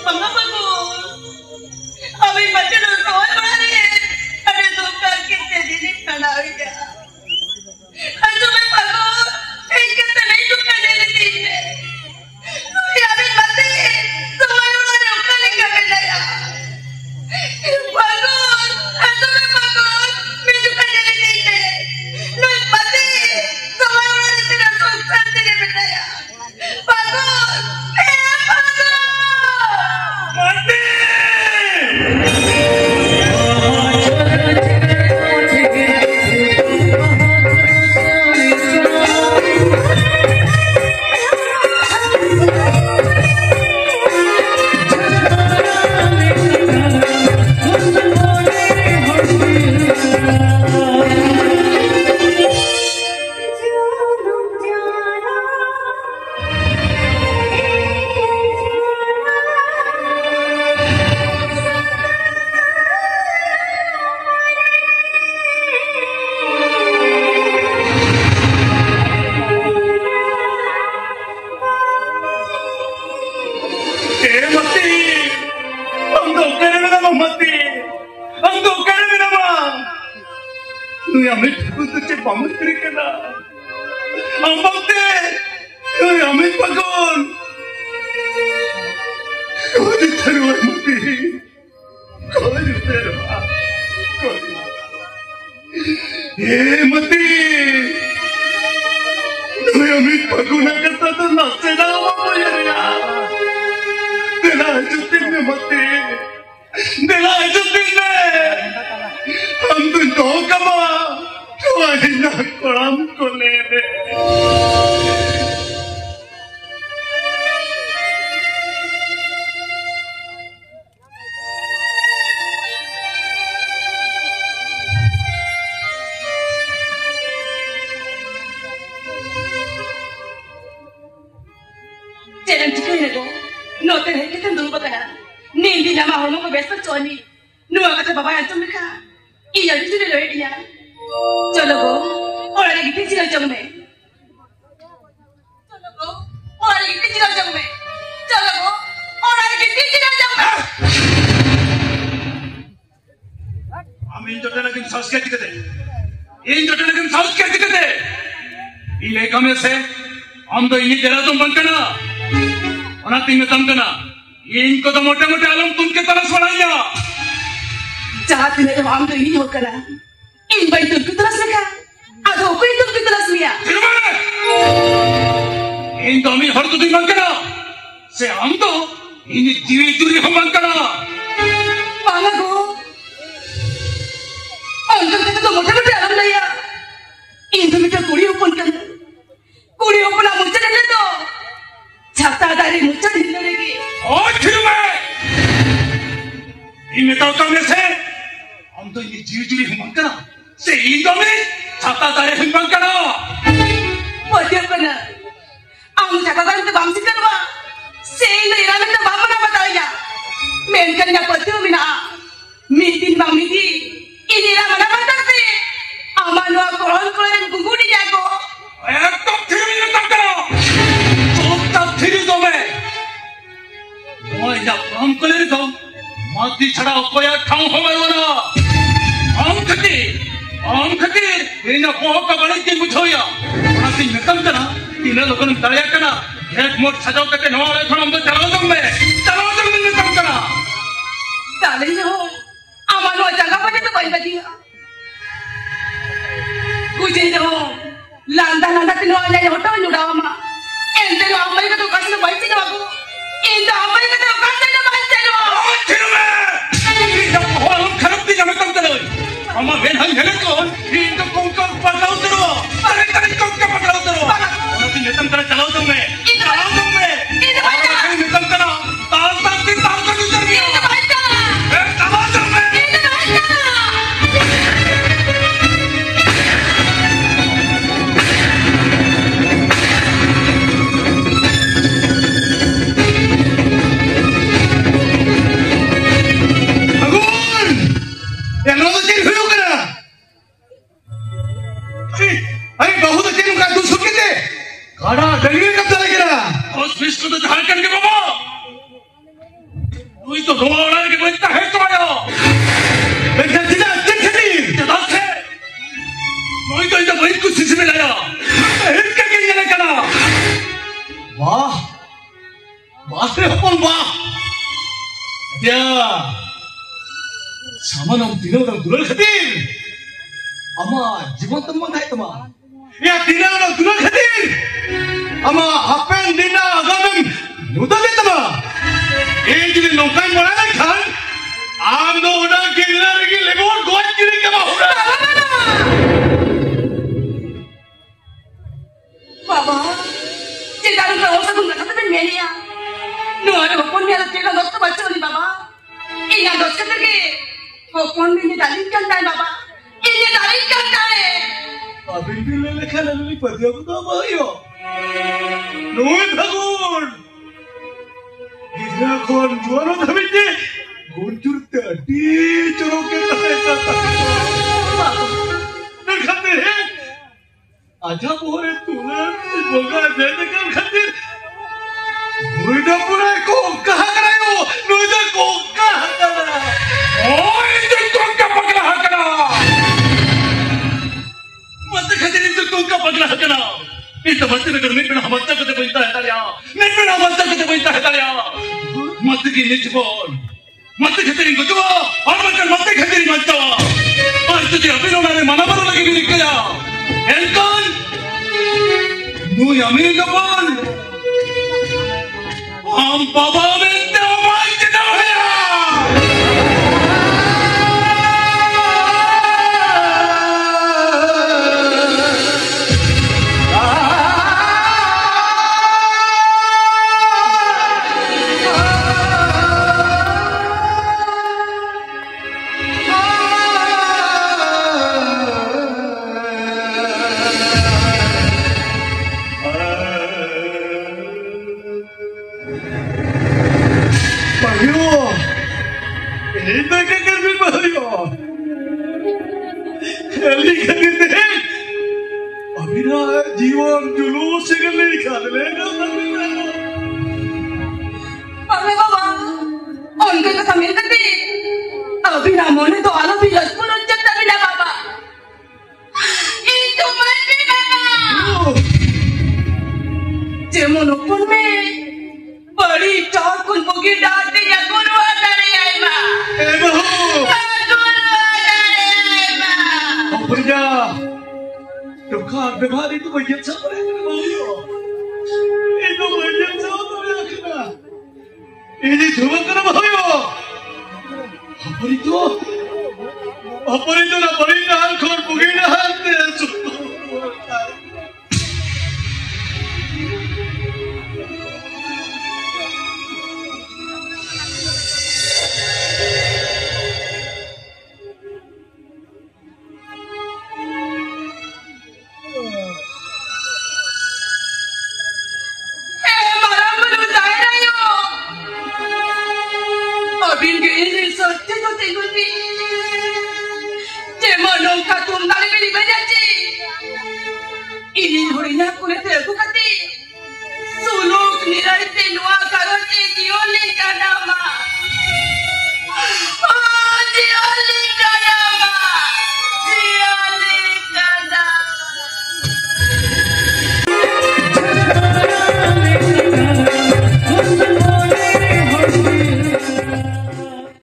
Mga bagus. Abang baca dulu soal mana? Ada suka kita jadi kenal ya. Aduh bagus. Kita नहीं suka jadi sini. Tapi abang baca semua orang yang kali kena ya. Bagus. Aduh bagus. मैं suka jadi sini. Nuh baca semua orang yang tidak suka jadi benda ya. Bagus. तो नवा orang ke benda hai kaya. Mereka tidak terkini. Tidak se. Noi to ida baik ku sisi में लाया. Hit के ये नहीं करा. Wah, wah repon wah. Dia sama nam tina orang dular khatir. Ama jiwan teman hai teman. Ya tina orang dular khatir. Ama hapen dina agamem nuda le teman. Ini jadi nongkai mana kan? Ando orang kira lagi lebor goat kiri ke bawah. Baba, tidak ada orang yang mengatakan ben media. Nuh ada pun dia tidak dokter baca ni baba. Ini ada dokter lagi. Pun ini dalil kan dah baba. Ini dalil kan dah. Abin bila lekhan lalu pada aku tak bahayo. Nuh bagun. Kita kon juara tapi ni guntur tadi corok kita kata. Nak khatir. Aja boleh tulen boga jadi kan khatir. Nuida pura ko kah karayo. Nuida ko kah kara. Oh, itu kau pagla hakana. Mata khatir itu kau pagla hakana. Itu mesti nak kerja dengan hamasta kita benda hai tanya. Dengan hamasta kita benda hai tanya. Mesti gini cipon. Mesti khatir ini tu. Orang macam mesti khatir ini macam. Orang tu dia apin orang ni mana baru lagi ni kerja. Elkan. Nu yamin kapan. Am baba benda macam mana? जीवन जुलूस से नहीं खा लेगा Pakai baba, on ke sambil tadi. Abi namanya tu alam bilas pun ucap tapi dah baba. Itu mati baba. Jemono pun me, beri car kun pergi dati ya guru adari ayah. Bahu. Guru adari ayah. Apa dia? Tukar bebar itu bagian siapa yang bahu? Itu bagian siapa yang kena? Ini cuma kena bahu. Apa itu? Apa itu nak beri nahal kor pergi nahal deh. Ini horinya kulit aku